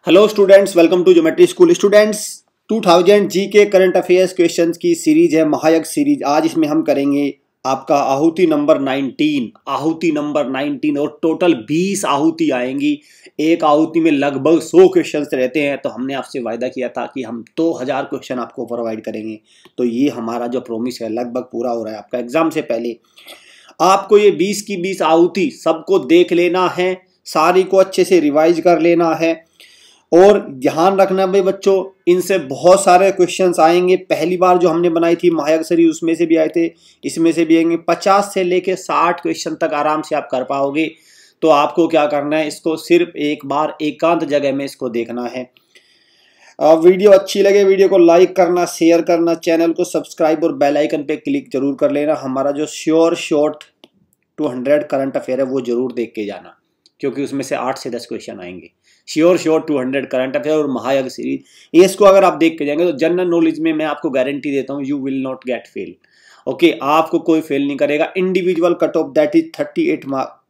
Hello students, welcome to geometry school. Students, 2000 G K current affairs questions की series है, Mahayagya series. आज इसमें हम करेंगे आपका आहुति नंबर 19 और टोटल 20 आहुति आएंगी। एक आहुति में लगभग 100 क्वेश्चंस रहते हैं, तो हमने आपसे वायदा किया था कि हम 2000 क्वेश्चन आपको प्रोवाइड करेंगे। तो ये हमारा जो प्रॉमिस है लगभग पूरा हो रहा है। आपका एग्जाम से पहले आपको ये 20 की 20 आहुति सबको देख लेना है, सारी को अच्छे से रिवाइज कर लेना है। और ध्यान रखना भाई बच्चों, इनसे बहुत सारे क्वेश्चंस आएंगे। पहली बार जो हमने बनाई थी महायज्ञ सीरीज, उसमें से भी आए थे, इसमें से भी आएंगे। 50 से लेके 60 क्वेश्चन तक आराम से आप कर पाओगे। तो आपको क्या करना है, इसको सिर्फ एक बार एकांत जगह में इसको देखना है। वीडियो अच्छी लगे वीडियो को लाइक करना, शेयर करना, चैनल को सब्सक्राइब और बेल आइकन पे क्लिक जरूर कर लेना। हमारा जो श्योर शॉर्ट 200 करंट अफेयर है वो जरूर देख के जाना, क्योंकि उसमें से 8 से 10 क्वेश्चन आएंगे। श्योर 200 करंट अफेयर और महायज्ञ सीरीज, इसको अगर आप देख के जाएंगे तो जनरल नॉलेज में मैं आपको गारंटी देता हूं, you will not get fail. Okay, आपको कोई फेल नहीं करेगा। Individual cut off that is 38 mark,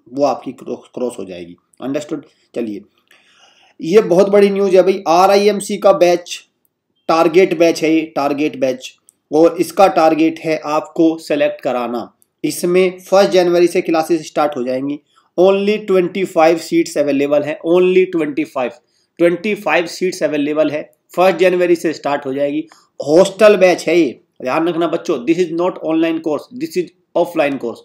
वो आपकी क्रॉस हो जाएगी। अंडरस्टूड। चलिए, ये बहुत बड़ी न्यूज है भाई। RIMC का बैच टारगेट बैच है, ये टारगेट बैच, और इसका टारगेट है आपको सेलेक्ट कराना। इसमें 1 जनवरी से क्लासेस स्टार्ट हो जाएंगी। ओनली 25 सीट्स अवेलेबल है, ओनली 25 सीट्स अवेलेबल है। 1 जनवरी से स्टार्ट हो जाएगी। हॉस्टल बैच है ये, ध्यान रखना बच्चों। This is not online course, this is offline course,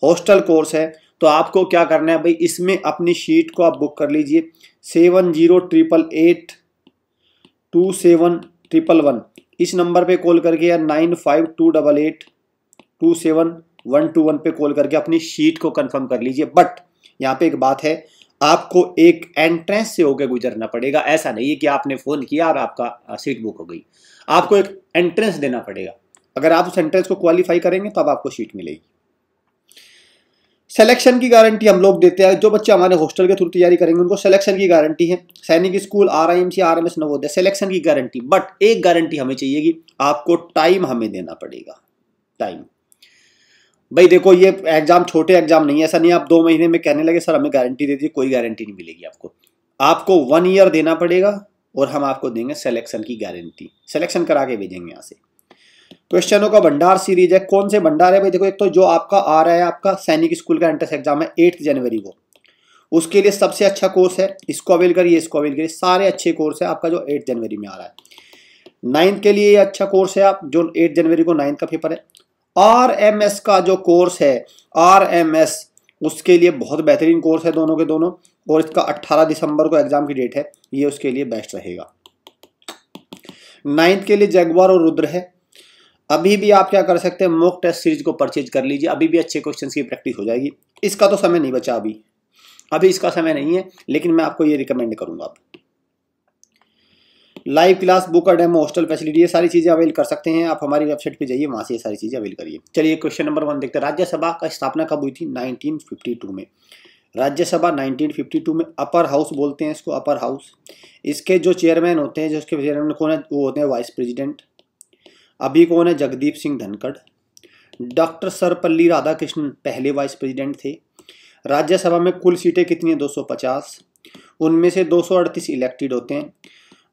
hostel course है। तो आपको क्या करना है भाई, इसमें अपनी शीट को आप बुक कर लीजिए। 7088827111 इस नंबर पे कॉल करके, या 9528827121 पे कॉल करके अपनी शीट को कंफर्म कर लीजिए। बट यहाँ पे एक बात है, आपको एक एंट्रेंस से होकर गुजरना पड़ेगा। ऐसा नहीं है कि आपने फोन किया और आपका सीट बुक हो गई। आपको एक एंट्रेंस देना पड़ेगा। अगर आप उस एंट्रेंस को क्वालिफाई करेंगे तब आपको सीट मिलेगी। सिलेक्शन की गारंटी हम लोग देते हैं। जो बच्चे हमारे हॉस्टल के थ्रू तैयारी करेंगे उनको सिलेक्शन की गारंटी है। सैनिक school, RIMC, RMS, Navodaya, selection की गारंटी। बट एक गारंटी हमें चाहिए कि आपको टाइम हमें देना पड़ेगा। टाइम भाई देखो, ये एग्जाम छोटे एग्जाम नहीं है। ऐसा नहीं आप 2 महीने में कहने लगे सर हमें गारंटी दे दीजिए, कोई गारंटी नहीं मिलेगी आपको। आपको 1 ईयर देना पड़ेगा और हम आपको देंगे सिलेक्शन की गारंटी। सिलेक्शन करा के भेजेंगे यहाँ से। क्वेश्चनों का भंडार सीरीज है। कौन से भंडार है भाई? देखो, एक तो जो आपका आ रहा है, आपका सैनिक स्कूल का एंट्रेंस एग्जाम है 8 जनवरी को, उसके लिए सबसे अच्छा कोर्स है। इसको अवेल करिए, इसको अवेल करिए। सारे अच्छे कोर्स है आपका जो 8 जनवरी में आ रहा है। 9th के लिए अच्छा कोर्स है, आप जो 8 जनवरी को 9th का पेपर है। RMS का जो कोर्स है, RMS, उसके लिए बहुत बेहतरीन कोर्स है दोनों के दोनों। और इसका 18 दिसंबर को एग्जाम की डेट है, ये उसके लिए बेस्ट रहेगा। 9th के लिए जगुआर और रुद्र है। अभी भी आप क्या कर सकते हैं, मॉक टेस्ट सीरीज को परचेज कर लीजिए। अभी भी अच्छे क्वेश्चंस की प्रैक्टिस हो जाएगी। इसका तो समय नहीं बचा अभी इसका समय नहीं है, लेकिन मैं आपको ये रिकमेंड करूंगा। लाइव क्लास, बुक और डेमो, हॉस्टल फैसिलिटी, ये सारी चीजें अवेल कर सकते हैं। आप हमारी वेबसाइट पे जाइए, वहां से ये सारी चीजें अवेल करिए। चलिए, क्वेश्चन नंबर 1 देखते हैं। राज्यसभा का स्थापना कब हुई थी? 1952 में। राज्यसभा 1952 में। अपर हाउस बोलते हैं इसको, अपर हाउस। इसके जो चेयरमैन होते हैं, जो इसके चेयरमैन कौन है, वो होते हैं वाइस प्रेसिडेंट। अभी कौन है? जगदीप सिंह धनखड़। डॉक्टर सर्वपल्ली राधाकृष्णन पहले वाइस प्रेसिडेंट थे। राज्यसभा में कुल सीटें कितनी है? 250। उनमें से 238 इलेक्टेड होते हैं,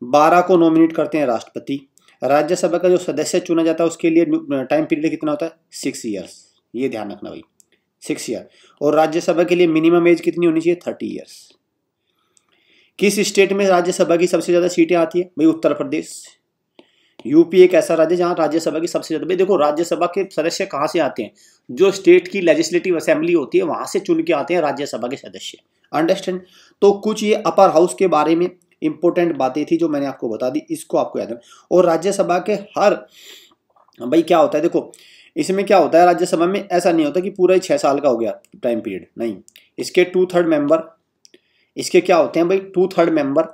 12 को नॉमिनेट करते हैं राष्ट्रपति। राज्यसभा का जो सदस्य चुना जाता है उसके लिए टाइम पीरियड कितना होता है? 6 ईयर्स। ये ध्यान रखना भाई, 6 ईयर। और राज्यसभा के लिए मिनिमम एज कितनी होनी चाहिए? 30 ईयर्स। किस स्टेट में राज्यसभा की सबसे ज्यादा सीटें आती है? भाई उत्तर प्रदेश। यूपी एक ऐसा राज्य जहां राज्यसभा की सबसे ज्यादा। भाई देखो, राज्यसभा के सदस्य कहां से आते हैं? जो स्टेट की लेजिस्लेटिव असेंबली होती है वहां से चुन के आते हैं राज्यसभा के सदस्य। अंडरस्टैंड? तो कुछ ये अपर हाउस के बारे में इंपॉर्टेंट बातें थी जो मैंने आपको बता दी, इसको आपको याद रखना। और राज्यसभा के हर, भाई क्या होता है देखो, इसमें क्या होता है, राज्यसभा में ऐसा नहीं होता कि पूरा ही 6 साल का हो गया टाइम पीरियड, नहीं। इसके 2/3 मेंबर, इसके क्या होते हैं भाई? 2/3 मेंबर।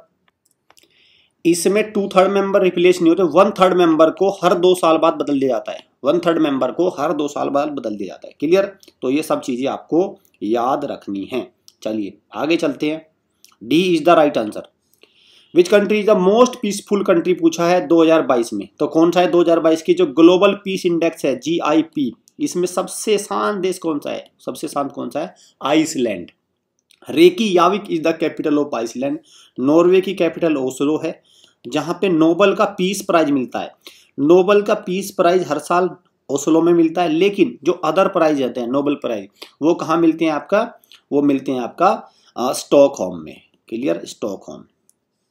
इसमें 2/3 मेंबर रिप्लेस नहीं होते। 1/3 मेंबर को हर 2 साल बाद बदल दिया जाता है। 1/3 मेंबर को हर 2 साल बाद बदल दिया जाता है। क्लियर? तो ये सब चीजें आपको याद रखनी है। चलिए आगे चलते हैं। D is the right answer. Which country is the most peaceful country पूछा है 2022 में। तो कौन सा है 2022 की जो ग्लोबल पीस इंडेक्स है, GIP, इसमें सबसे शांत देश कौन सा है? सबसे शांत कौन सा है? Iceland. Reykjavik is the capital of Iceland. Norway की कैपिटल ओस्लो है, जहां पे नोबल का पीस प्राइज मिलता है। नोबल का पीस प्राइज हर साल ओस्लो में मिलता है, लेकिन जो अदर प्राइज रहते हैं नोबल प्राइज वो कहाँ मिलते हैं आपका, वो मिलते हैं आपका स्टॉकहोम में। Clear, Stockholm.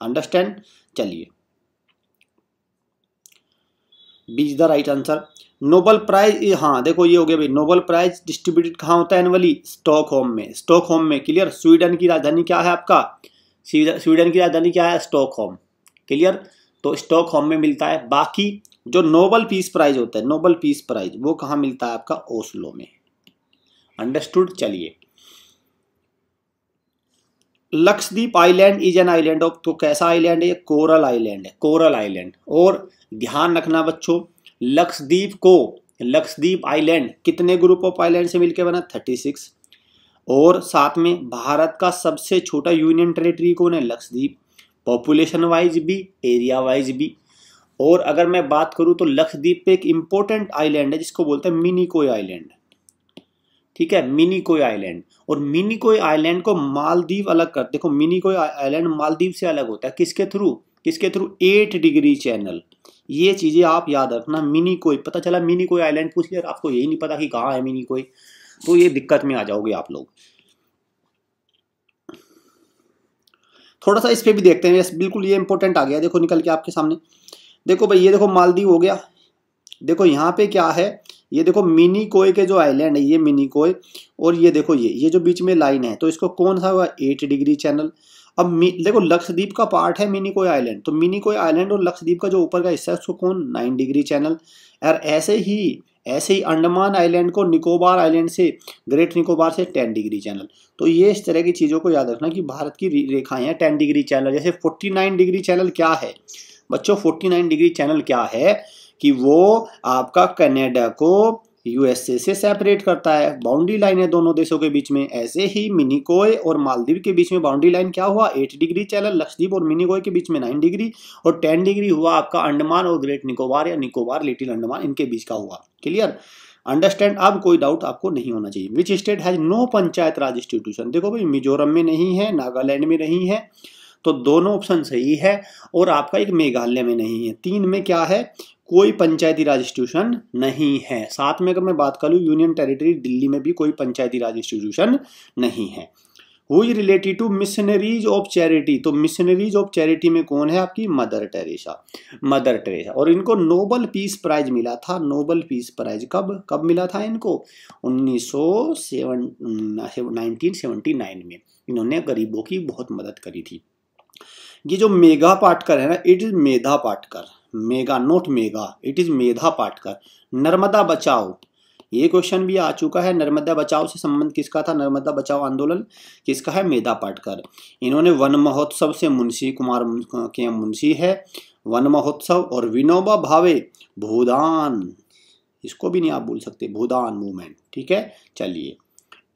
अंडरस्टैंड। चलिए, B is the right answer. Nobel prize, हाँ देखो ये हो गया भाई, नोबल प्राइज डिस्ट्रीब्यूटेड कहाँ होता है एनुअली, स्टॉकहोम में। स्टॉकहोम में। क्लियर। स्वीडन की राजधानी क्या है आपका, स्वीडन की राजधानी क्या है, स्टॉकहोम। क्लियर। तो स्टॉकहोम में मिलता है। बाकी जो नोबल पीस प्राइज होता है, नोबल पीस प्राइज वो कहाँ मिलता है आपका, ओस्लो में। अंडरस्टूड। चलिए, Lakshadweep island is an island of, तो कैसा आइलैंड है, कोरल आइलैंड है, कोरल आइलैंड। और ध्यान रखना बच्चों, लक्षद्वीप आइलैंड कितने ग्रुप ऑफ आइलैंड से मिलकर बना, 36। और साथ में भारत का सबसे छोटा यूनियन टेरिटरी कौन है, लक्षद्वीप, पॉपुलेशन वाइज भी, एरिया वाइज भी। और अगर मैं बात करूं तो लक्षद्वीप पे एक इंपॉर्टेंट आइलैंड है जिसको बोलते हैं मिनिकोय आइलैंड। ठीक है, मिनिकोय आइलैंड। और मिनिकोय आइलैंड को मालदीव अलग कर, देखो मिनिकोय आइलैंड मालदीव से अलग होता है, किसके थ्रू, 8 डिग्री चैनल। ये चीजें आप याद रखना। मिनिकोय, पता चला मिनिकोय आइलैंड पूछ लिया, आपको यही नहीं पता कि कहाँ है मिनिकोय, तो ये दिक्कत में आ जाओगे आप लोग। थोड़ा सा इस पे भी देखते हैं, बिल्कुल ये इंपॉर्टेंट आ गया, देखो निकल के आपके सामने। देखो भाई, ये देखो मालदीव हो गया। देखो यहाँ पे क्या है, ये देखो मिनिकोय के जो आइलैंड है, ये मिनिकोय, और ये देखो ये जो बीच में लाइन है, तो इसको कौन सा हुआ, 8 डिग्री चैनल। अब देखो लक्षद्वीप का पार्ट है मिनिकोय आइलैंड, तो मिनिकोय आइलैंड और लक्षद्वीप का जो ऊपर का हिस्सा है उसको कौन, 9 डिग्री चैनल। और ऐसे ही अंडमान आइलैंड को निकोबार आइलैंड से, ग्रेट निकोबार से 10 डिग्री चैनल। तो ये इस तरह की चीजों को याद रखना कि भारत की रेखाएं हैं 10 डिग्री चैनल। जैसे 49 डिग्री चैनल क्या है बच्चों, 49 डिग्री चैनल क्या है कि वो आपका कनाडा को यूएसए से सेपरेट करता है, बाउंड्री लाइन है दोनों देशों के बीच में। ऐसे ही मिनिकोय और मालदीव के बीच में बाउंड्री लाइन क्या हुआ, 8 डिग्री चैनल। लक्षद्वीप और मिनिकोय के बीच में 9 डिग्री, और 10 डिग्री हुआ आपका अंडमान और ग्रेट निकोबार या निकोबार लिटिल अंडमान, इनके बीच का हुआ। Clear, understand. अब कोई डाउट आपको नहीं होना चाहिए। Which state has no panchayat raj institution, देखो भाई मिजोरम में नहीं है, नागालैंड में नहीं है, तो दोनों ऑप्शन सही है। और आपका एक मेघालय में नहीं है। 3 में क्या है, कोई पंचायती राज इंस्टीट्यूशन नहीं है। साथ में अगर मैं बात करूं यूनियन टेरिटरी दिल्ली में भी कोई पंचायती राज इंस्टीट्यूशन नहीं है। Who is related to missionaries of charity, तो मिशनरीज ऑफ चैरिटी में कौन है आपकी, मदर टेरेसा, मदर टेरेसा। और इनको नोबल पीस प्राइज मिला था, नोबल पीस प्राइज कब मिला था इनको, 1979 में। इन्होंने गरीबों की बहुत मदद करी थी। ये जो मेघा पाटकर है ना, it is Medha Patkar, mega not mega, it is Medha Patkar. Narmada Bachao, ये क्वेश्चन भी आ चुका है। नर्मदा बचाओ से संबंध किसका था, नर्मदा बचाओ आंदोलन किसका है, मेधा पाटकर। इन्होंने वन महोत्सव से, मुंशी कुमार के मुंशी है वन महोत्सव। और विनोबा भावे, भूदान, इसको भी नहीं आप बोल सकते, भूदान मूवमेंट। ठीक है, चलिए,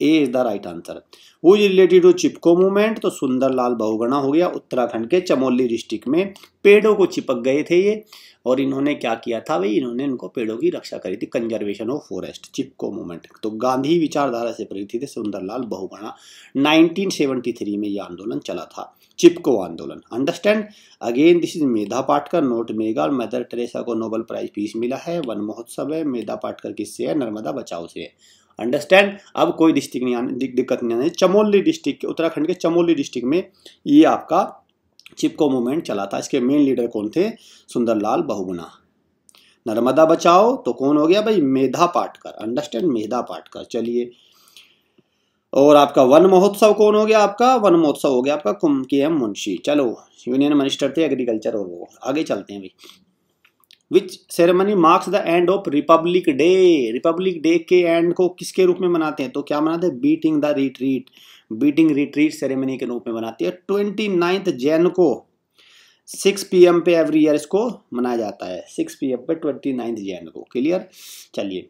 ए इज द राइट आंसर। वो रिलेटेड टू चिपको मूवमेंट, तो सुंदरलाल बहुगुणा हो गया। उत्तराखंड के चमोली डिस्ट्रिक्ट में पेड़ों को चिपक गए थे ये, और इन्होंने क्या किया था भाई, इन्होंने इनको पेड़ों की रक्षा करी थी, conservation of forest, Chipko movement. तो गांधी विचारधारा से प्रेरित थे सुंदरलाल बहुगुणा। 1973 में ये आंदोलन चला था, चिपको आंदोलन। Understand. Again this is Medha Patkar, note mega. Mother Teresa को नोबेल प्राइज पीस मिला है, वन महोत्सव है। मेधा पाटकर किससे है, नर्मदा बचाओ से है। अंडरस्टैंड। अब कोई डिस्ट्रिक्ट नहीं आने, दिक्कत नहीं आने। चमोली डिस्ट्रिक्ट, उत्तराखंड के चमोली डिस्ट्रिक्ट में ये आपका चिपको मूवमेंट चला था। इसके मेन लीडर कौन थे, सुंदरलाल बहुगुणा। नर्मदा बचाओ तो कौन हो गया भाई, मेधा पाटकर। अंडरस्टैंड, मेधा पाटकर। चलिए, और आपका वन महोत्सव कौन हो गया, आपका वन महोत्सव हो गया आपका KM मुंशी। चलो, यूनियन मिनिस्टर थे एग्रीकल्चर, और वो आगे चलते हैं भाई। Which ceremony marks the end of Republic Day, Republic Day के एंड को किसके रूप में मनाते हैं, तो क्या मनाते हैं, beating the retreat, beating retreat ceremony के रूप में मनाती है। 29 जैन को 6 PM पे एवरी ईयर इसको मनाया जाता है, 6 PM पे 29 जैन को। क्लियर। चलिए,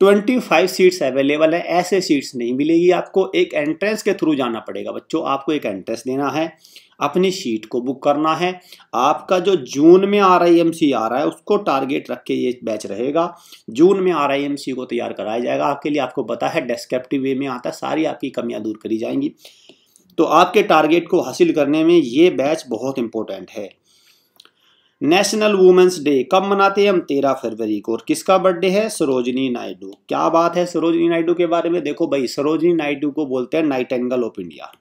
25 सीट्स अवेलेबल है। ऐसे सीट्स नहीं मिलेगी आपको, एक एंट्रेंस के थ्रू जाना पड़ेगा बच्चों। आपको एक एंट्रेंस देना है, अपनी सीट को बुक करना है। आपका जो जून में RIMC आ रहा है उसको टारगेट रख के ये बैच रहेगा। जून में RIMC को तैयार कराया जाएगा आपके लिए। आपको पता है डेस्क्रिप्टिव वे में आता है, सारी आपकी कमियां दूर करी जाएंगी। तो आपके टारगेट को हासिल करने में ये बैच बहुत इंपॉर्टेंट है। नेशनल वुमेन्स डे कब मनाते हैं हम? 13 फरवरी को। और किसका बर्थडे है? सरोजिनी नायडू। क्या बात है सरोजिनी नायडू के बारे में? देखो भाई, सरोजिनी नायडू को बोलते हैं Nightingale of India,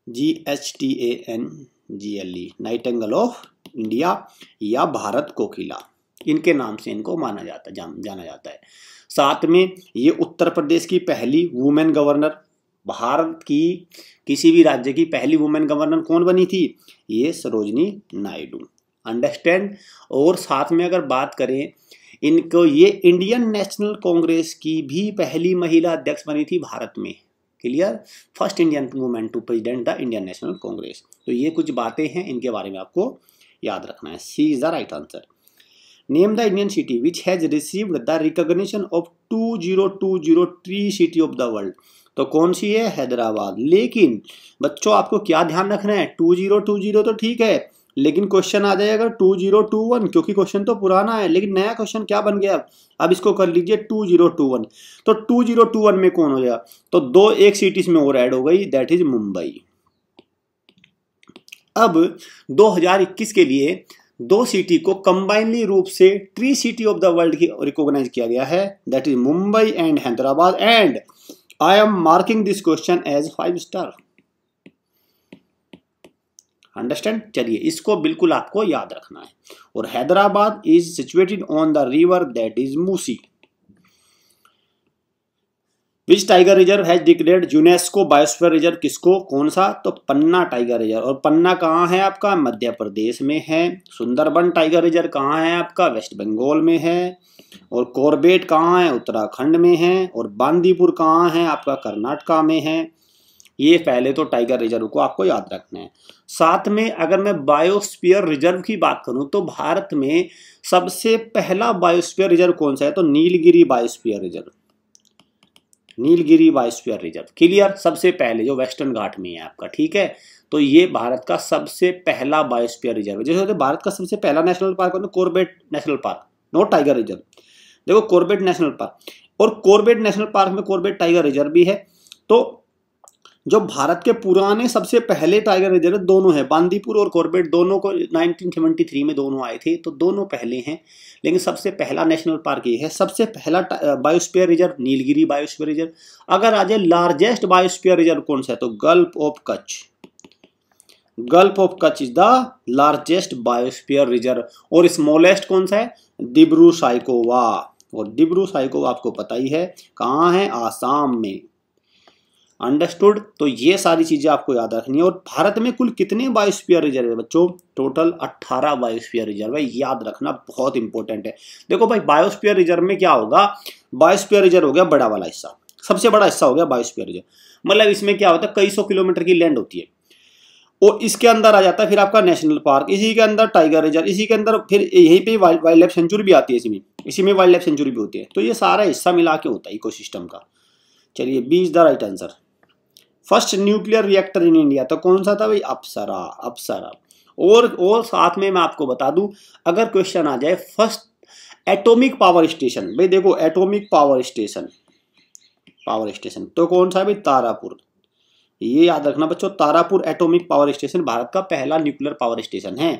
GHTANGLE, Nightingale of India या भारत कोकिला, इनके नाम से इनको माना जाता है, जाना जाता है। साथ में ये उत्तर प्रदेश की पहली वुमेन गवर्नर, भारत की किसी भी राज्य की पहली वुमेन गवर्नर कौन बनी थी? ये सरोजिनी नायडू। अंडरस्टैंड। और साथ में अगर बात करें इनको, ये इंडियन नेशनल कांग्रेस की भी पहली महिला अध्यक्ष बनी थी भारत में। Clear? First Indian women to president the Indian National Congress. तो ये कुछ बातें हैं, इनके बारे में आपको याद रखना है। C is the right answer. Name the Indian city which has received the recognition of 2020 city of the world. तो कौन सी है? हैदराबाद। लेकिन बच्चों आपको क्या ध्यान रखना है, 2020 तो ठीक है, लेकिन क्वेश्चन आ जाएगा 2021, क्योंकि क्वेश्चन तो पुराना है, लेकिन नया क्वेश्चन क्या बन गया? अब इसको कर लीजिए 2021। तो 2021 में कौन हो गया? तो दो एक सिटी में और ऐड हो गई, दैट इज मुंबई। अब 2021 के लिए दो सिटी को कंबाइनली रूप से tree city of the world की रिकॉग्नाइज किया गया है, that is Mumbai and Hyderabad. And I am marking this question as 5 star. Understand? चलिए, इसको बिल्कुल आपको याद रखना है। और Hyderabad is situated on the river that is Musi. Which tiger reserve has declared UNESCO biosphere reserve? किसको? कौन सा? तो पन्ना टाइगर रिजर्व। और पन्ना कहाँ है आपका? मध्य प्रदेश में है। सुंदरबन टाइगर रिजर्व कहाँ है आपका? वेस्ट बंगाल में है। और कॉर्बेट कहाँ है? उत्तराखंड में है। और बांदीपुर कहाँ है आपका? कर्नाटका में है। ये पहले तो टाइगर रिजर्व को आपको याद रखना है। साथ में अगर मैं बायोस्फीयर रिजर्व की बात करूं तो भारत में सबसे पहला बायोस्फीयर रिजर्व कौन सा है? तो Nilgiri biosphere reserve, Nilgiri biosphere reserve. Clear? सबसे पहले जो वेस्टर्न घाट में है आपका, ठीक है। तो ये भारत का सबसे पहला बायोस्फीयर रिजर्व है। जैसे भारत का सबसे पहला नेशनल पार्क होता है Corbett national park, not tiger reserve. देखो कॉर्बेट नेशनल पार्क, और कॉर्बेट नेशनल पार्क में कॉर्बेट टाइगर रिजर्व भी है। तो जो भारत के पुराने सबसे पहले टाइगर रिजर्व दोनों है, बांदीपुर और कॉर्बेट, दोनों को 1973 में दोनों आए थे, तो दोनों पहले हैं। लेकिन सबसे पहला नेशनल पार्क ये है। सबसे पहला biosphere reserve Nilgiri biosphere reserve. अगर आ जाए लार्जेस्ट बायोस्फीयर रिजर्व कौन सा है? तो gulf of Kutch. Gulf of Kutch is the largest biosphere reserve. और स्मॉलेस्ट कौन सा है? डिब्रू साइकोवा। और डिब्रू साइकोवा आपको पता ही है कहाँ है? आसाम में। अंडरस्टूड? तो ये सारी चीजें आपको याद रखनी है। और भारत में कुल कितने बायोस्फीयर रिजर्व है बच्चों? टोटल 18 बायोस्फीयर रिजर्व है। याद रखना, बहुत इंपॉर्टेंट है। देखो भाई, बायोस्फीयर रिजर्व में क्या होगा? बायोस्फीयर रिजर्व हो गया बड़ा वाला हिस्सा, सबसे बड़ा हिस्सा हो गया बायोस्फीयर रिजर्व। मतलब इसमें क्या होता है? कई 100 किलोमीटर की लैंड होती है। और इसके अंदर आ जाता है फिर आपका नेशनल पार्क, इसी के अंदर टाइगर रिजर्व, इसी के अंदर फिर यहीं पे वाइल्ड लाइफ सेंचुरी भी आती है, इसी में वाइल्ड लाइफ सेंचुरी भी होती है। तो ये सारा हिस्सा मिला के होता है इकोसिस्टम का। चलिए, B is the right answer. First nuclear reactor in India, तो कौन सा था भाई? अप्सरा। अप्सरा। और साथ में मैं आपको बता दूं, अगर क्वेश्चन आ जाए फर्स्ट एटॉमिक पावर स्टेशन, भाई देखो एटॉमिक पावर स्टेशन तो कौन सा है भाई? तारापुर। ये याद रखना बच्चों, Tarapur atomic power station Bharat का पहला न्यूक्लियर पावर स्टेशन है।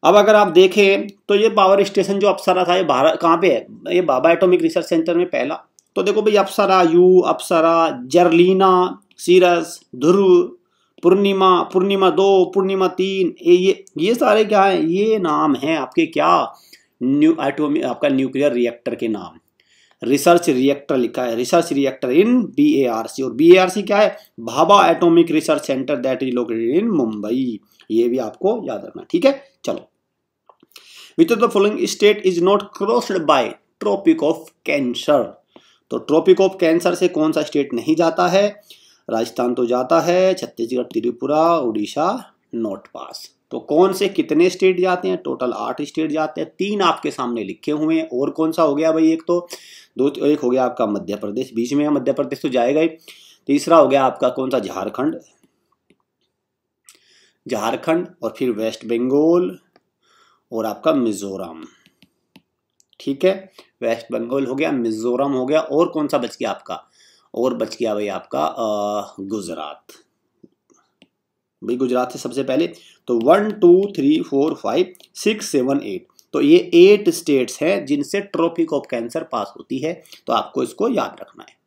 अब अगर आप देखें तो ये पावर स्टेशन जो अप्सरा था, ये भारत कहाँ पे है? ये भाभा एटॉमिक रिसर्च सेंटर में पहला। तो देखो भाई, अप्सरा यू, अप्सरा, जर्लीना, सीरस, ध्रुव, पूर्णिमा, पूर्णिमा 2, पूर्णिमा 3, ये सारे क्या है? ये नाम है आपके क्या? आपका न्यूक्लियर रिएक्टर के नाम। रिसर्च रिएक्टर लिखा है, रिसर्च रिएक्टर इन BARC। और BARC क्या है? Bhabha atomic research centre that is located in Mumbai. ये भी आपको याद रखना, ठीक है। चलो, which of the following state is not crossed by tropic of cancer? तो ट्रॉपिक ऑफ कैंसर से कौन सा स्टेट नहीं जाता है? राजस्थान तो जाता है, छत्तीसगढ़, त्रिपुरा, उड़ीसा नॉट पास। तो कौन से कितने स्टेट जाते हैं? टोटल 8 स्टेट जाते हैं। 3 आपके सामने लिखे हुए हैं। और कौन सा हो गया भाई? एक तो एक हो गया आपका मध्य प्रदेश, बीच में है, मध्य प्रदेश तो जाएगा ही। तीसरा हो गया आपका कौन सा? झारखंड, और फिर वेस्ट बंगाल और आपका मिजोरम, ठीक है। वेस्ट बंगाल हो गया, मिजोरम हो गया, और कौन सा बच गया आपका? और बच गया भाई आपका गुजरात। भाई गुजरात से सबसे पहले तो 1 2 3 4 5 6 7 8, तो ये 8 स्टेट्स हैं जिनसे ट्रॉपिक ऑफ कैंसर पास होती है, तो आपको इसको याद रखना है।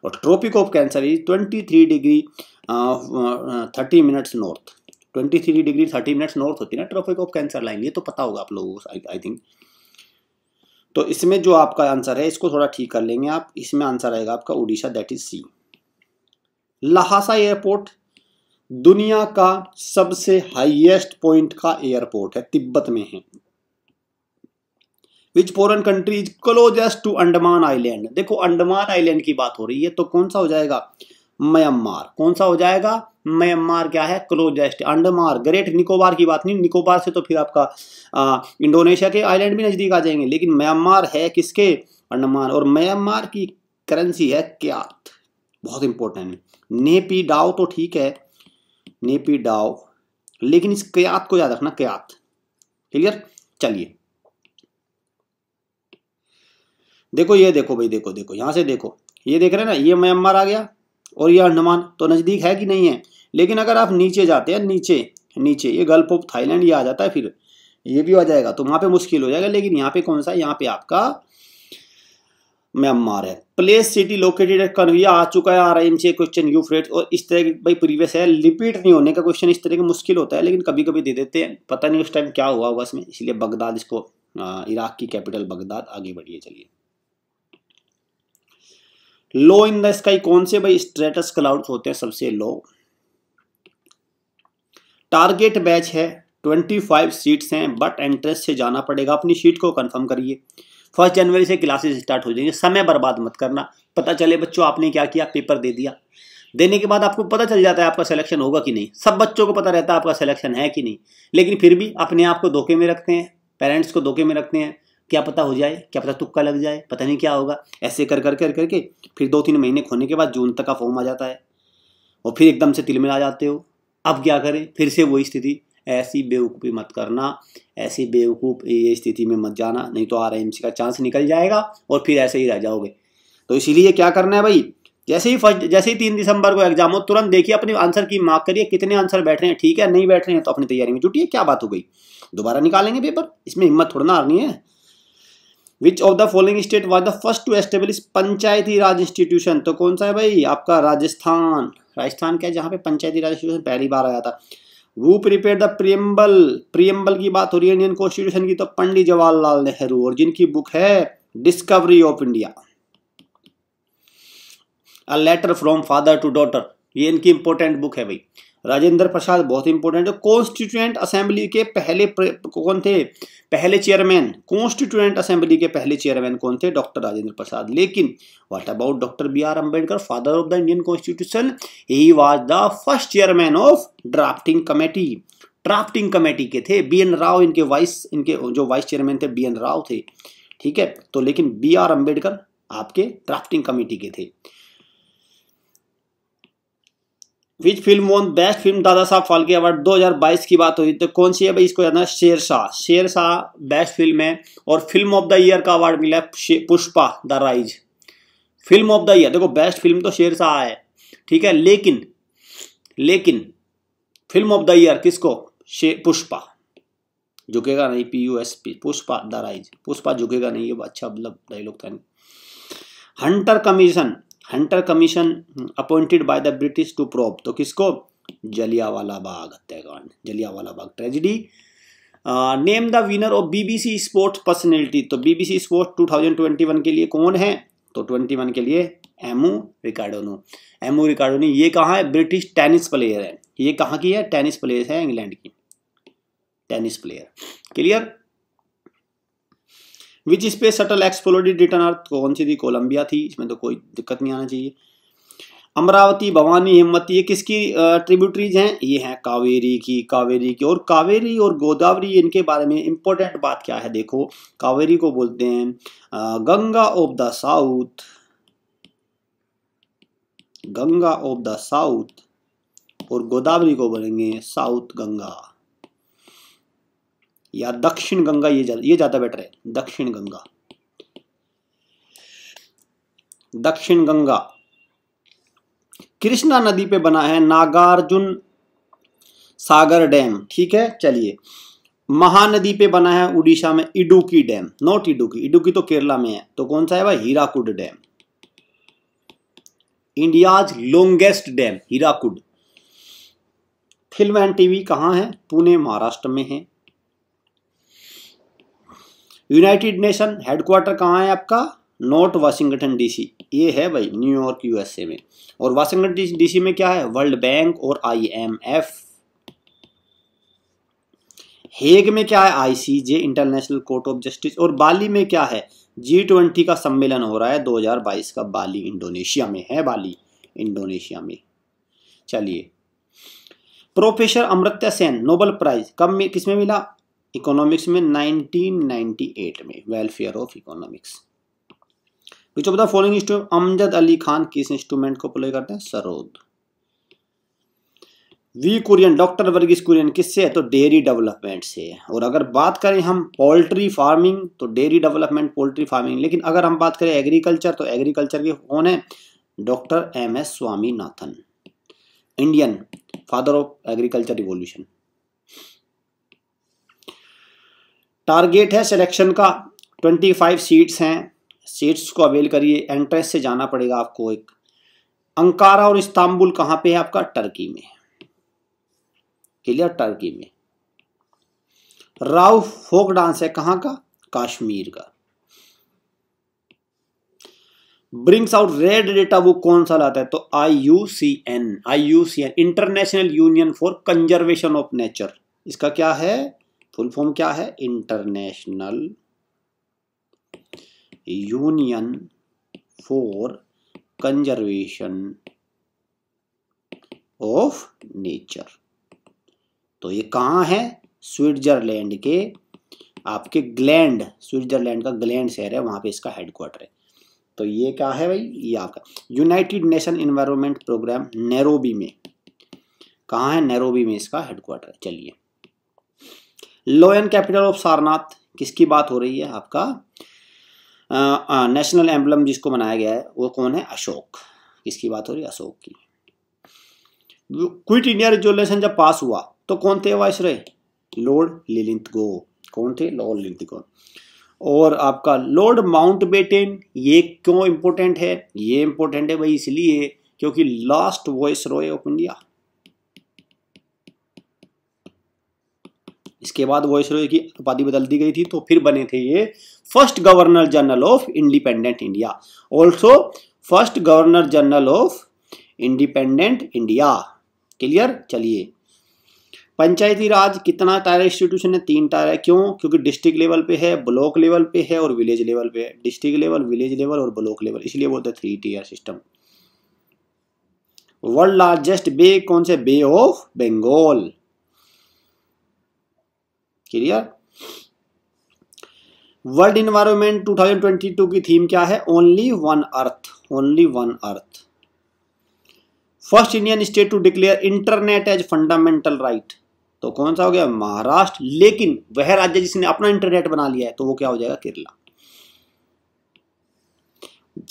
और tropic of cancer is 23 degree 30 minutes north, 23 degree 30 minutes north होती है ना ट्रॉपिक ऑफ कैंसर लाइन, ये तो पता होगा आप लोगों को आई थिंक। तो इसमें जो आपका आंसर है इसको थोड़ा ठीक कर लेंगे आप, इसमें आंसर आएगा आपका Orissa, that is C. Lhasa airport दुनिया का सबसे हाईएस्ट पॉइंट का एयरपोर्ट है, तिब्बत में है। Which foreign country is closest to Andaman island, देखो अंडमान आइलैंड की बात हो रही है, तो कौन सा हो जाएगा, म्यांमार। कौन सा हो जाएगा, म्यांमार क्या है, क्लोजेस्ट। अंडमान, ग्रेट निकोबार की बात नहीं, निकोबार से तो फिर आपका इंडोनेशिया के आइलैंड भी नजदीक आ जाएंगे, लेकिन म्यांमार है किसके, अंडमान। और म्यांमार की करेंसी है क्यात, बहुत इंपॉर्टेंट है। नेपी डाओ तो ठीक है, नेपी डाओ, लेकिन इस क्यात को याद रखना, क्यात। क्लियर, चलिए देखो, ये देखो भाई, देखो देखो यहां से देखो, ये देख रहे हैं ना, ये म्यांमार आ गया और ये अंडमान, तो नजदीक है कि नहीं है। लेकिन अगर आप नीचे जाते हैं, नीचे नीचे ये गल्फ ऑफ थाईलैंड ये आ जाता है, फिर ये भी आ जाएगा, तो वहां पे मुश्किल हो जाएगा। लेकिन यहाँ पे कौन सा है, यहाँ पे आपका म्यांमार है। प्लेस सिटी लोकेटेड एट कन्विया आ चुका है, RIMC क्वेश्चन यूफ्रेट्स, और इस तरह के भाई प्रीवियस है, रिपीट नहीं होने का क्वेश्चन इस तरह के मुश्किल होता है, लेकिन कभी कभी दे देते हैं, पता नहीं उस टाइम क्या हुआ होगा इसमें, इसलिए बगदाद इसको, इराक की कैपिटल बगदाद। आगे बढ़िए चलिए। लो इन द स्काई कौन से भाई स्ट्रेटस क्लाउड्स होते हैं सबसे लो। टारगेट बैच है, 25 सीट्स हैं, बट एंट्रेंस से जाना पड़ेगा, अपनी सीट को कंफर्म करिए। 1 जनवरी से क्लासेस स्टार्ट हो जाएंगे, समय बर्बाद मत करना। पता चले बच्चों आपने क्या किया, पेपर दे दिया, देने के बाद आपको पता चल जाता है आपका सिलेक्शन होगा कि नहीं। सब बच्चों को पता रहता है आपका सिलेक्शन है कि नहीं, लेकिन फिर भी अपने आप को धोखे में रखते हैं, पेरेंट्स को धोखे में रखते हैं, क्या पता हो जाए, क्या पता तुक्का लग जाए, पता नहीं क्या होगा। ऐसे कर करके फिर 2-3 महीने खोने के बाद जून तक का फॉर्म आ जाता है, और फिर एकदम से तिल में आ जाते हो। अब क्या करें, फिर से वही स्थिति। ऐसी बेवकूफ़ी मत करना, ऐसी बेवकूफ़ ये स्थिति में मत जाना, नहीं तो RIMC का चांस निकल जाएगा और फिर ऐसे ही रह जाओगे। तो इसीलिए क्या करना है भाई, जैसे ही 3 दिसंबर को एग्जाम हो, तुरंत देखिए अपने आंसर की मार्क करिए, कितने आंसर बैठ रहे हैं, ठीक है। नहीं बैठ रहे हैं तो अपनी तैयारी में जुटिए, क्या बात हो गई, दोबारा निकालेंगे पेपर, इसमें हिम्मत थोड़ा ना हारनी है। Which of the following state was the first to establish Panchayati Raj institution, तो कौन सा है भाई आपका राजस्थान। राजस्थान क्या है, जहाँ पे पंचायती राज इंस्टीट्यूशन पहली बार आया था। वो प्रिपेयर द प्रियम्बल की बात हो रही है इंडियन कॉन्स्टिट्यूशन की, तो पंडित जवाहरलाल नेहरू, और जिनकी बुक है discovery of India, a letter from father to daughter, ये इनकी इंपॉर्टेंट बुक है भाई। राजेंद्र प्रसाद बहुत इंपॉर्टेंट है। कॉन्स्टिट्यूएंट असेंबली के पहले कौन थे, पहले चेयरमैन, कॉन्स्टिट्यूएंट असेंबली के पहले चेयरमैन कौन थे, डॉक्टर राजेंद्र प्रसाद। लेकिन what about doctor BR Ambedkar, father of the Indian constitution, he was the first chairman of drafting committee, drafting committee के थे। BN राव इनके जो वाइस चेयरमैन थे BN राव थे, ठीक है। तो लेकिन BR अम्बेडकर आपके ड्राफ्टिंग कमेटी के थे। Which film won best film Dada Saheb Phalke award 2022 की बात हुई, तो कौन सी है भाई, इसको जानना, शेरशाह। शेरशाह बेस्ट फिल्म है, और फिल्म ऑफ द ईयर का अवार्ड मिला है Pushpa the rise. Film of the year, देखो बेस्ट फिल्म तो शेरशाह है, ठीक है, लेकिन फिल्म ऑफ द ईयर किसको, पुष्पा। झुकेगा नहीं, PUSP, Pushpa the rise, Pushpa झुकेगा नहीं, ये अच्छा मतलब डायलॉग था। Hunter commission appointed by the British to probe, तो किसको, जलियांवाला बाग हत्याकांड, Jallianwala Bagh tragedy. Name the winner of BBC sports personality, तो BBC स्पोर्ट्स 2021 के लिए कौन है, तो 21 के लिए एमू रिकार्डोनी। ये कहाँ है, ब्रिटिश टेनिस प्लेयर है। ये कहाँ की है, टेनिस प्लेयर है, इंग्लैंड की tennis player. Clear. Which space shuttle exploded return earth, कौन सी थी, कोलंबिया थी, इसमें तो कोई दिक्कत नहीं आना चाहिए। अमरावती, भवानी, हिम्मती, ये किसकी ट्रिब्यूटरीज हैं, ये हैं कावेरी की। और कावेरी और गोदावरी, इनके बारे में इंपॉर्टेंट बात क्या है, देखो कावेरी को बोलते हैं गंगा ऑफ द साउथ, और गोदावरी को बोलेंगे साउथ गंगा या दक्षिण गंगा, ये ज्यादा बेटर है, दक्षिण गंगा। कृष्णा नदी पे बना है नागार्जुन सागर डैम, ठीक है। चलिए, महानदी पे बना है उड़ीसा में इडुक्की डैम, नॉट इडुक्की, इडुक्की तो केरला में है, तो कौन सा है भाई, Hirakud dam. India's longest dam Hirakud. Film and TV कहाँ है, पुणे महाराष्ट्र में है। यूनाइटेड नेशन हेडक्वार्टर कहाँ है आपका, नॉट वाशिंगटन डीसी, ये है भाई न्यूयॉर्क यूएसए में। और वाशिंगटन डीसी में क्या है, वर्ल्ड बैंक और IMF। हेग में क्या है, ICJ international court of justice. और बाली में क्या है, G20 का सम्मेलन हो रहा है 2022 का, बाली इंडोनेशिया में है, बाली इंडोनेशिया में। चलिए, professor Amartya Sen Nobel prize कब में किसमें मिला, इकोनॉमिक्स में 1998 में, welfare of economics. Which of the following instrument, Amjad Ali Khan किस इंस्ट्रूमेंट को प्ले करते हैं, सरोद। वी कुरियन, डॉक्टर वर्गीस कुरियन किससे है, तो डेयरी डेवलपमेंट से है। और अगर बात करें हम पोल्ट्री फार्मिंग, तो डेयरी डेवलपमेंट पोल्ट्री फार्मिंग। लेकिन अगर हम बात करें एग्रीकल्चर, तो एग्रीकल्चर के कौन है, doctor MS Swaminathan, Indian father of agriculture revolution. Target है सिलेक्शन का 25 सीट्स हैं, सीट्स को अवेल करिए। एंट्रेंस से जाना पड़ेगा आपको एक। अंकारा और इस्तांबुल कहाँ पे है आपका, टर्की में, क्लियर, टर्की में। राव फोक डांस है कहाँ का, कश्मीर का। ब्रिंग्स आउट रेड डेटा वो कौन सा लाता है, तो IUCN international union for conservation of nature. इसका क्या है, फुल फॉर्म क्या है, international union for conservation of nature. तो ये कहाँ है, स्विट्जरलैंड के आपके ग्लैंड, स्विट्जरलैंड का ग्लैंड शहर है, वहां पे इसका हेडक्वार्टर है। तो ये क्या है भाई, ये आपका United Nation environment programme Nairobi में, कहाँ है, नैरोबी में इसका हेडक्वार्टर है। चलिए, लोयन कैपिटल ऑफ सारनाथ, किसकी बात हो रही है आपका, नेशनल एम्बलम जिसको बनाया गया है वो कौन है, अशोक। किसकी बात हो रही है, अशोक की। क्विट इंडिया रेजोल्यूशन जब पास हुआ तो कौन थे वाइसरॉय, लॉर्ड लिलिंथगो। कौन थे, लॉर्ड लिलिंथगो। और आपका लॉर्ड माउंटबेटन, ये क्यों इंपॉर्टेंट है, ये इंपॉर्टेंट है भाई इसलिए क्योंकि लास्ट वाइसरॉय ऑफ इंडिया। इसके बाद वाइसरॉय की उपाधि बदल दी गई थी, तो फिर बने थे ये first governor general of independent India, also first governor general of independent India, clear. चलिए, पंचायती राज कितना टायर इंस्टीट्यूशन है, 3 टायर है। क्यों, क्योंकि डिस्ट्रिक्ट लेवल पे है, ब्लॉक लेवल पे है और विलेज लेवल पे है। डिस्ट्रिक्ट लेवल, विलेज लेवल और ब्लॉक लेवल, इसलिए बोलते हैं 3 tier system. World largest bay कौन से, bay of Bengal, clear. World environment 2022 की थीम क्या है, only one earth, only one earth. First Indian state to declare internet as fundamental right, तो कौन सा हो गया, महाराष्ट्र। लेकिन वह राज्य जिसने अपना इंटरनेट बना लिया है तो वो क्या हो जाएगा, Kerala.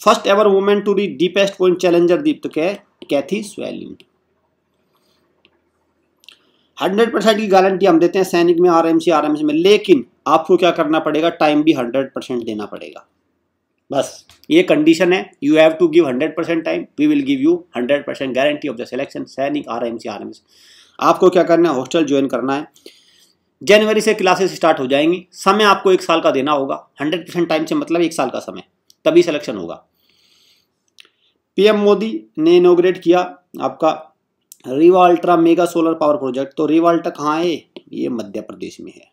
First ever women to reach deepest point Challenger द्वीप, तो क्या है, कैथी स्वेलिन। 100% की गारंटी हम देते हैं सैनिक में, RMC में, लेकिन आपको क्या करना पड़ेगा, टाइम भी 100% देना पड़ेगा। बस ये कंडीशन है, you have to give 100% time, we will give you 100% guarantee of the selection. सैनिक, RMC। आपको क्या करना है, हॉस्टल ज्वाइन करना है। जनवरी से क्लासेस स्टार्ट हो जाएंगी। समय आपको 1 साल का देना होगा, 100% टाइम से मतलब 1 साल का समय, तभी सिलेक्शन होगा। PM मोदी ने इनॉग्रेट किया आपका Rewa ultra mega solar power project, तो रीवा अल्ट्रा कहाँ है, ये मध्य प्रदेश में है।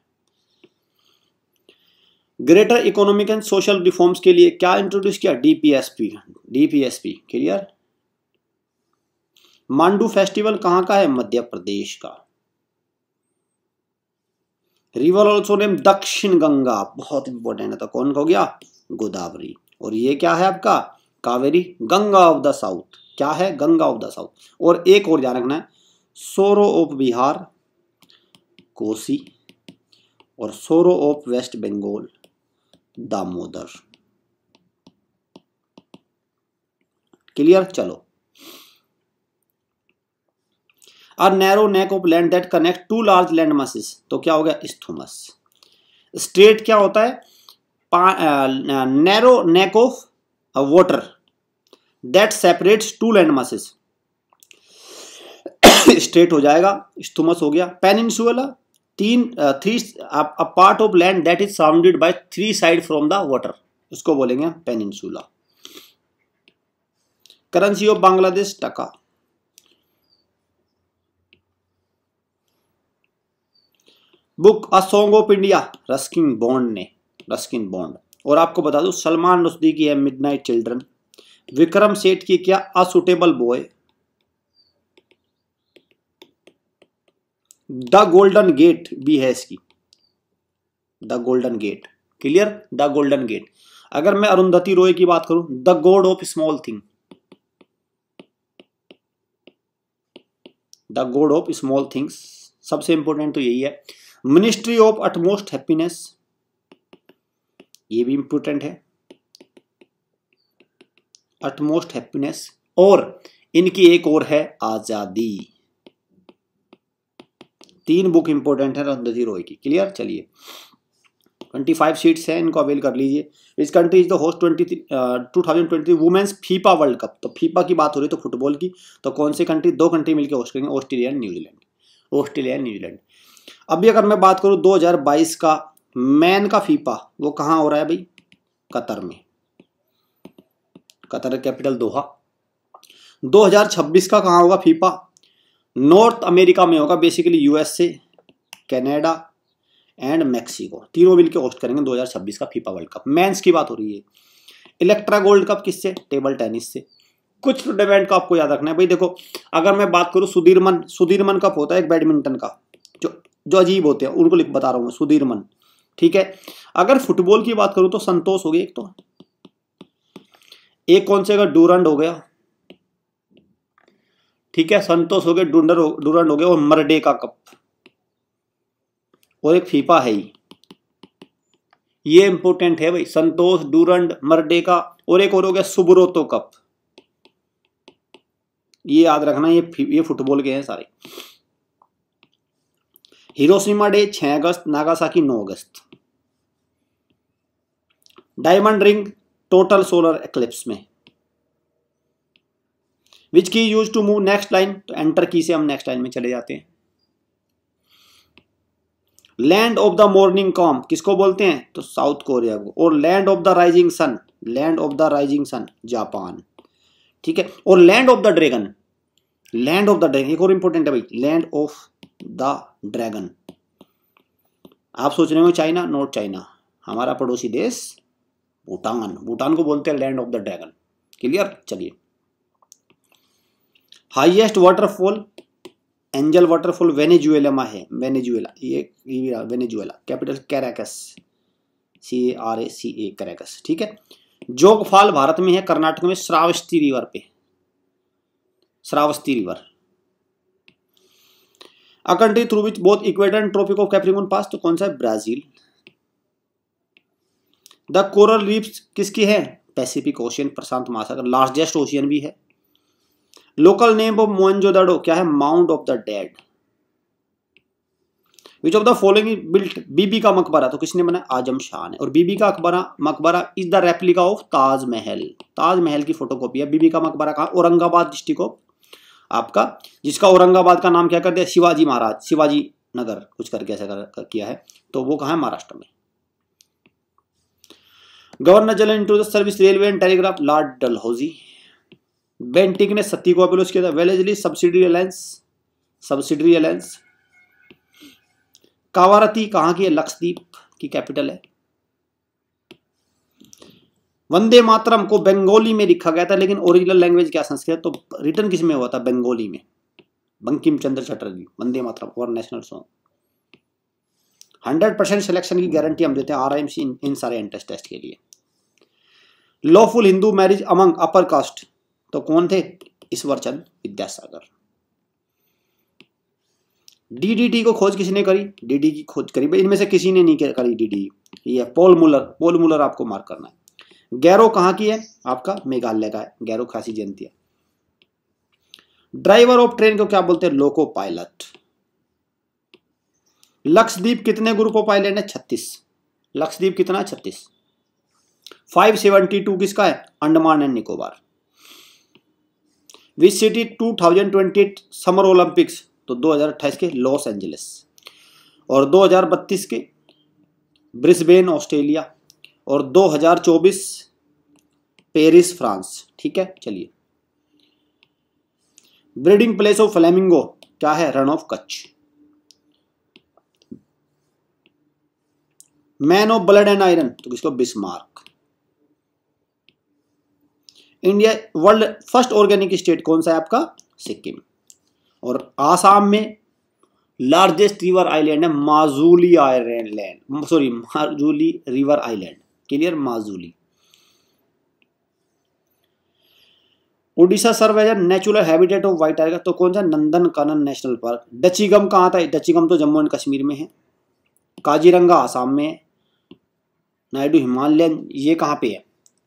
Greater economic and social reforms के लिए क्या इंट्रोड्यूस किया, DPSP, क्लियर। मांडू फेस्टिवल कहाँ का है, मध्य प्रदेश का। रिवर ऑल्सो नेम दक्षिण गंगा, बहुत इंपॉर्टेंट है, तो कौन हो गया, गोदावरी। और ये क्या है आपका, Kaveri, Ganga of the south, क्या है, गंगा ऑफ द साउथ। और एक और ध्यान रखना है, सोरो ऑफ बिहार, कोसी, और sorrow of West Bengal, Damodar, clear. चलो, और narrow neck of land that connect two large land masses, तो क्या हो गया इस्थुमस। स्ट्रेट क्या होता है, narrow neck of water that separates two land masses, strait हो जाएगा, इस्थुमस हो गया। Peninsula a part of land that is surrounded by three side from the water, उसको बोलेंगे पेनिनसुला। करेंसी ऑफ बांग्लादेश टका। Book a song of India Ruskin bond ने, Ruskin bond. और आपको बता दूं सलमान रुश्दी की है मिडनाइट चिल्ड्रन, विक्रम सेठ की क्या a suitable boy, the golden gate भी है इसकी, the golden gate, clear, the golden gate. अगर मैं अरुंधति रॉय की बात करूं, the god of small thing, the god of small things, सबसे इंपॉर्टेंट तो यही है। मिनिस्ट्री ऑफ अटमोस्ट हैप्पीनेस, ये भी इंपॉर्टेंट है, अटमोस्ट हैप्पीनेस। और इनकी एक और है आजादी। 3 बुक इंपॉर्टेंट है अरुंधति रॉय की, क्लियर। चलिए 25 सीट्स हैं, इनको अवेल कर लीजिए। इस country is the host 2023 women's FIFA World Cup, तो फीफा की बात हो रही है तो फुटबॉल की, तो कौन सी कंट्री, 2 कंट्री मिलकर होस्ट करेंगे, Australia and New Zealand, Australia and New Zealand. अभी अगर मैं बात करूं 2022 का मैन का फीफा, वो कहां हो रहा है भाई, कतर में, कतर कैपिटल दोहा। 2026 का कहां होगा फीफा, नॉर्थ अमेरिका में होगा, basically USA, Canada and Mexico, तीनों मिलकर होस्ट करेंगे 2026 का फीफा वर्ल्ड कप। मेंस की बात हो रही है। इलेक्ट्रा गोल्ड कप किससे, टेबल टेनिस से। कुछ टूर्नामेंट का आपको याद रखना है भाई। देखो अगर मैं बात करूं सुधीरमन कप होता है एक बैडमिंटन का, जो अजीब होते हैं उनको बता रहा हूं सुधीरमन, ठीक है। अगर फुटबॉल की बात करूं तो संतोष हो गया एक, तो एक कौन से का डूरंड हो गया, ठीक है, संतोष हो गया, डूरंड हो गया, और मर्डेका कप, और एक फीफा है ही, ये इंपॉर्टेंट है भाई, संतोष, डूरंड, मर्डेका, और एक और हो गया सुब्रोतो कप, ये याद रखना, ये फुटबॉल के हैं सारे। हिरोशिमा डे 6 अगस्त, नागासाकी 9 अगस्त। Diamond ring total solar eclipse में। Which key use to move next line, तो एंटर की से हम नेक्स्ट लाइन में चले जाते हैं। Land of the morning calm किसको बोलते हैं, तो साउथ कोरिया को। और land of the rising sun, land of the rising sun Japan, ठीक है। और land of the dragon, land of the dragon एक और इंपॉर्टेंट है भाई, लैंड ऑफ द ड्रैगन। आप सोच रहे हो चाइना, नॉट चाइना, हमारा पड़ोसी देश भूटान, भूटान को बोलते हैं land of the dragon, clear. चलिए highest waterfall Angel waterfall Venezuela में है, वेनेजुएला, ये Venezuela, capital Caracas, CARACA Caracas, ठीक है। जोगफाल भारत में है, कर्नाटक में, श्रावस्ती रिवर पे, Shravasti river. A country through which both equator and tropic of Capricorn pass, तो कौन सा है, ब्राजील। द कोरल रीफ्स किसकी है, पैसिफिक ओशियन, प्रशांत महासागर, लार्जेस्ट ओशियन भी है। लोकल नेम ऑफ मोहनजोदड़ो क्या है, mount of the dead. Which of the following built, Bibi ka Maqbara, तो किसने बनाया, आजम शाह ने। और बीबी का मकबरा is the replica of Taj Mahal, Taj Mahal की फोटोकॉपी है। बीबी का मकबरा कहाँ, औरंगाबाद डिस्ट्रिक्ट ऑफ आपका, जिसका औरंगाबाद का नाम क्या कर दिया, शिवाजी महाराज, शिवाजी नगर कुछ करके ऐसा किया है, तो वो कहाँ है, महाराष्ट्र में। Governor general into the service railway and telegraph, Lord Dalhousie. Bentinck ने सत्ती को अपोलोज किया था, Wellesley subsidiary alliance, subsidiary alliance. Kavaratti कहाँ की है, लक्षद्वीप की कैपिटल है। वंदे मातरम को बंगाली में लिखा गया था, लेकिन ओरिजिनल लैंग्वेज क्या, संस्कृत, तो रिटर्न किस में हुआ था, बंगाली में, बंकिम चंद्र चटर्जी। वंदे मातरम और नेशनल सॉन्ग। 100% सिलेक्शन की गारंटी हम देते हैं RIMC इन सारे एंट्रेंस टेस्ट के लिए। Lawful Hindu marriage among upper caste, तो कौन थे, ईश्वरचंद विद्यासागर। DDT को खोज किसने करी, DDT की खोज करी भाई, इनमें से किसी ने नहीं करी DDT, ये पॉल मुलर आपको मार्क करना है। गैरो कहाँ की है, आपका मेघालय का है, गैरो खासी जयंती है। ड्राइवर ऑफ ट्रेन को क्या बोलते हैं? Loco pilot. लक्षद्वीप कितने ग्रुप ऑफ आइलैंड है? 36। लक्षद्वीप कितना? 36। 572 किसका है? Andaman and Nicobar. Which city 2028 summer Olympics? तो 2028 के लॉस एंजलिस, और 2032 के ब्रिस्बेन ऑस्ट्रेलिया, और 2024 पेरिस फ्रांस। ठीक है, चलिए। ब्रीडिंग प्लेस ऑफ फ्लेमिंगो क्या है? Run of Kutch. Man of blood and iron तो किसको? Bismarck. India world first organic state कौन सा है आपका? सिक्किम। और आसाम में लार्जेस्ट रिवर आइलैंड है Majuli island, sorry Majuli river island. Clear? Majuli. Orissa serve as natural habitat of white tiger तो कौन सा? Nandankanan national park. डचीगम कहाँ था? डचीगम तो जम्मू एंड कश्मीर में है। काजीरंगा आसाम में है। नायडू हिमालयन ये कहाँ पे है?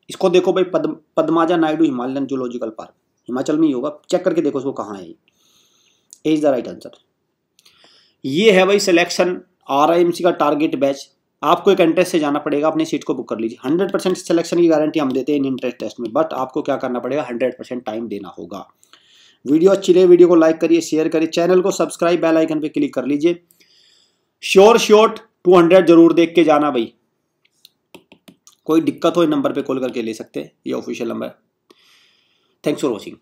इसको देखो भाई, Padmaja Naidu Himalayan zoological park Himachal में ही होगा, चेक करके देखो उसको कहाँ है। Is the right answer. ये है भाई सिलेक्शन RIMC का टारगेट बैच। आपको एक इंटरेस्ट से जाना पड़ेगा, अपनी सीट को बुक कर लीजिए। 100% सिलेक्शन की गारंटी हम देते हैं इन इंटरेस्ट टेस्ट में, बट आपको क्या करना पड़ेगा? 100% टाइम देना होगा। वीडियो अच्छी लगे वीडियो को लाइक करिए, शेयर करिए, चैनल को सब्सक्राइब, बेल आइकन पे क्लिक कर लीजिए। श्योर शॉट 200 जरूर देख के जाना भाई। कोई दिक्कत हो नंबर पे कॉल करके ले सकते हैं, ये ऑफिशियल नंबर है। Thanks for watching.